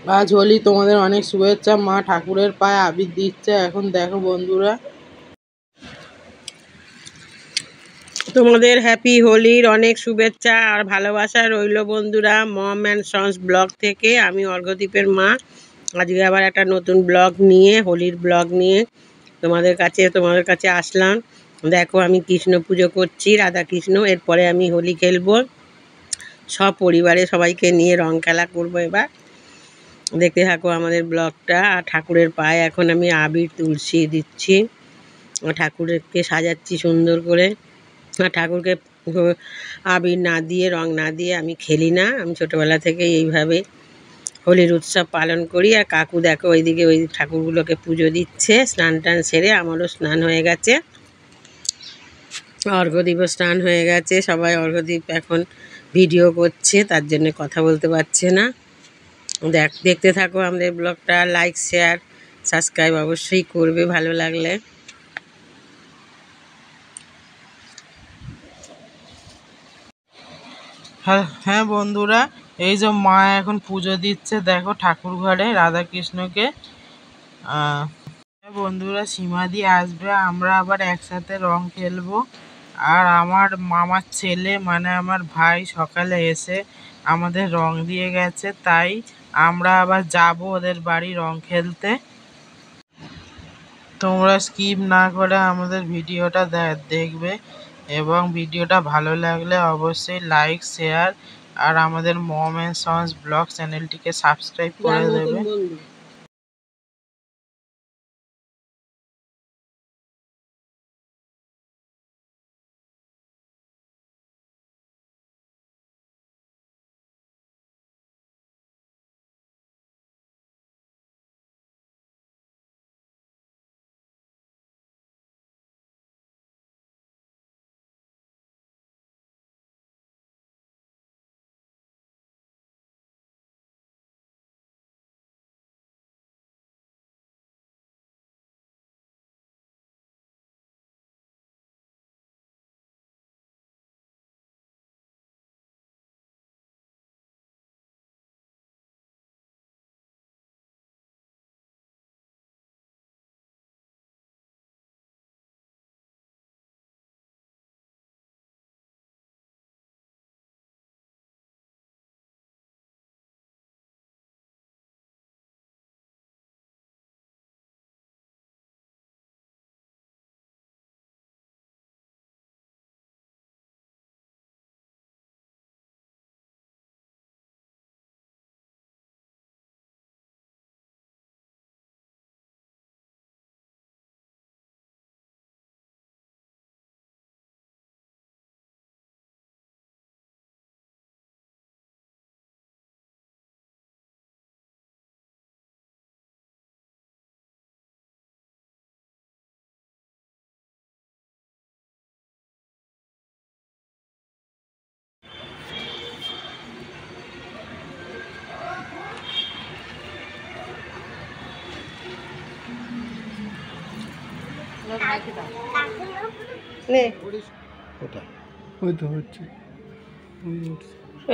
আজ হোলি, তোমাদের অনেক শুভেচ্ছা। মা ঠাকুরের পায়ে আবির দিচ্ছে। এখন দেখো বন্ধুরা, তোমাদের হ্যাপি হোলির অনেক শুভেচ্ছা আর ভালোবাসা রইল বন্ধুরা। মম অ্যান্ড সন্স ব্লগ থেকে আমি অর্ঘ্যদীপের মা আজকে আবার একটা নতুন ব্লগ নিয়ে, হোলির ব্লগ নিয়ে তোমাদের কাছে আসলাম। দেখো আমি কৃষ্ণ পুজো করছি, রাধা কৃষ্ণ। এরপরে আমি হোলি খেলবো, সব পরিবারে সবাইকে নিয়ে রং খেলা করবো। এবার দেখতে থাকো আমাদের ব্লগটা। আর ঠাকুরের পায়ে এখন আমি আবির তুলসী দিচ্ছি, ঠাকুরকে সাজাচ্ছি সুন্দর করে। ঠাকুরকে আবির না দিয়ে, রং না দিয়ে আমি খেলি না। আমি ছোটোবেলা থেকে এইভাবে হোলির উৎসব পালন করি। আর কাকু দেখো ওইদিকে ওই ঠাকুরগুলোকে পুজো দিচ্ছে। স্নান টান সেরে আমারও স্নান হয়ে গেছে, অর্ঘ্যদীপও স্নান হয়ে গেছে। সবাই অর্ঘ্যদীপ এখন ভিডিও করছে, তার জন্য কথা বলতে পারছে না। দেখতে থাকো আমাদের ব্লগটা। লাইক, শেয়ার, সাবস্ক্রাইব অবশ্যই করবে ভালো লাগলে। হ্যাঁ বন্ধুরা, এই যে মা এখন পুজো দিচ্ছে দেখো ঠাকুর ঘরে রাধাকৃষ্ণকে। বন্ধুরা, সীমাদি আসবে, আমরা আবার একসাথে রং খেলবো। আর আমার মামার ছেলে মানে আমার ভাই সকালে এসে আমাদের রং দিয়ে গেছে, তাই আমরা আবার যাব ওদের বাড়ি রং খেলতে। তোমরা স্কিপ না করে আমাদের ভিডিওটা দেখবে এবং ভিডিওটা ভালো লাগলে অবশ্যই লাইক, শেয়ার আর আমাদের মম অ্যান্ড সন্স ব্লগ চ্যানেলটিকে সাবস্ক্রাইব করে দেবে।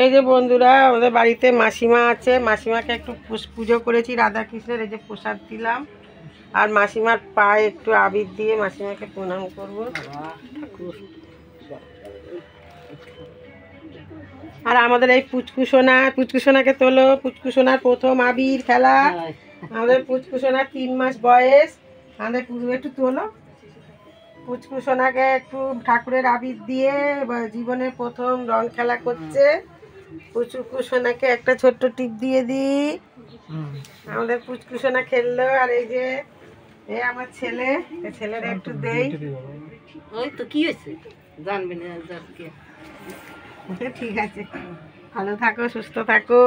এই যে বন্ধুরা, আমাদের বাড়িতে মাসিমা আছে, মাসিমাকে একটু পুজো করেছি রাধাকৃষ্ণের। এই যে প্রসাদ দিলাম, আর মাসিমার পায়ে একটু আবির দিয়ে মাসিমাকে প্রণাম করবো। আর আমাদের এই পুচকুসোনাকে তোলো। পুচকুসোনার প্রথম আবির খেলা। আমাদের পুচকুসোনার 3 মাস বয়স। আমাদের একটু তোলো পুচকুসোনাকে, একটু ঠাকুরের আবির দিয়ে জীবনের প্রথম রং খেলা করছে। পুচকুসোনাকে একটা ছোট্ট টিপ দিয়ে দিই। আমাদের পুচকুসোনা খেললো। আর এই যে আমার ছেলে, ছেলের একটু দেই। ওই তো কি হয়েছে জানবে না। ঠিক আছে, ভালো থাকো, সুস্থ থাকো।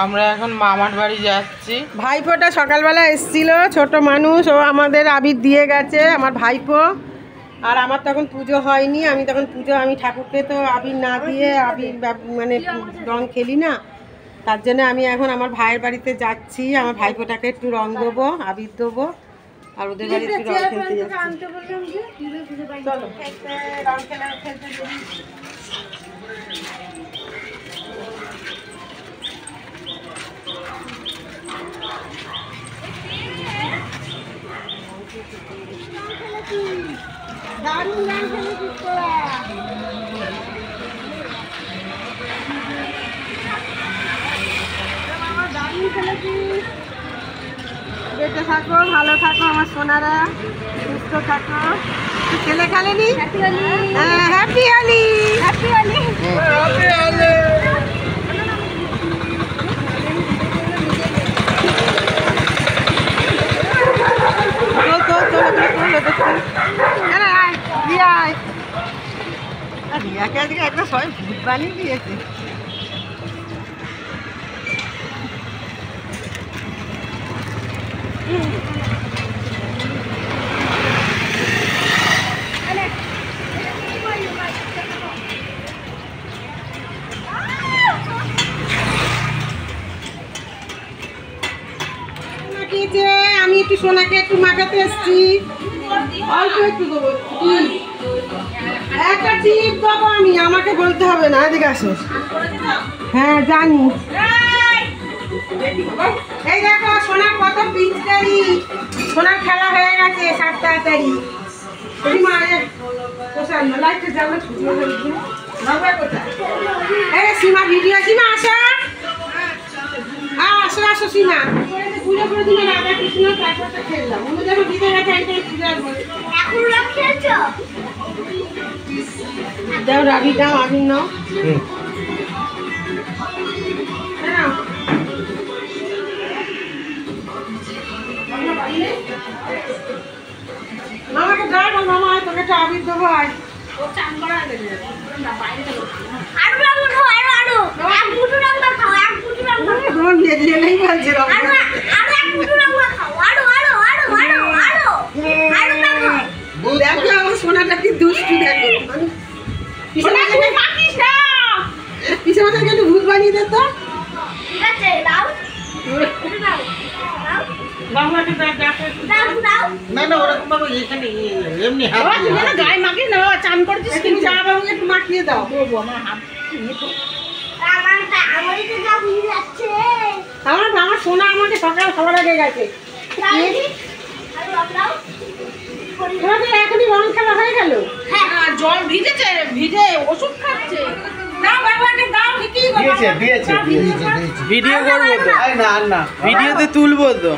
আমরা এখন মামার বাড়ি যাচ্ছি। ভাইপোটা সকালবেলা এসেছিল, ছোট মানুষ, ও আমাদের আবির দিয়ে গেছে, আমার ভাইপো। আর আমার তখন পুজো হয়নি, আমি ঠাকুরকে তো আবির না দিয়ে আবির মানে রং খেলি না, তার জন্য আমি এখন আমার ভাইয়ের বাড়িতে যাচ্ছি। আমার ভাইপোটাকে একটু রং দেবো, আবির দেবো, আর ওদের বাড়িতে একটু রং খেলতে যাচ্ছি। চলো রং খেলতে দারুণ গান খেলেছিস তোরা। দারুণ খেলেছিস। বেঁচে থাকো, ভালো থাকো আমার সোনারা, সুস্থ থাকো। ছেলে খেলেনি? Happy Holi. Happy Holi. Happy Holi. রিয়াকে আজকে একটা সবাই ভূত বানিয়ে দিয়েছে। আমি একটু সোনাকে একটু মাখাতে এসছি, অল্প একটু দেবো, একটা টিপ দেবো আমি, আমাকে বলতে হবে না। এদিকে আসো। হ্যাঁ জানি। এই দেখো সোনার কত পিচকারি, সোনার খেলা হয়ে গেছে 7 তাড়াতাড়ি। সীমা ভিডিও, সীমা আসা, আসো আসো সীমা। পুজো করে দিলে রাধা কৃষ্ণ তারপরটা খেললাম। ওদের যখন দিতে গেছে দাও, রাবি দাও, আবির নাও। মামাকে দাও, মামা তোকে একটা আবির দেবো। চান করা সোনাটা কি দুষ্টু, দেখো পিছে মাথায় একটু ভূত বানিয়ে দিত। চান করেছিস কিন্তু একটু মাখিয়ে দাও। আমার সোনা আমাকে সকাল খাবার আগে গেছে। এখনই রং খেলা হয়ে গেল। জল ভিজেছে, ভিজে ওষুধ খাচ্ছে। ভিডিও করবো তো, ভিডিওতে তুলবো তো।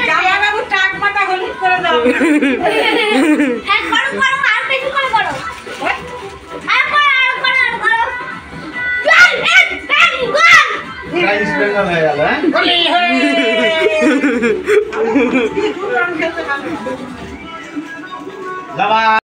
জামাইবাবু টাক মাথা হলুদ করে দাও। হয়ে গেল।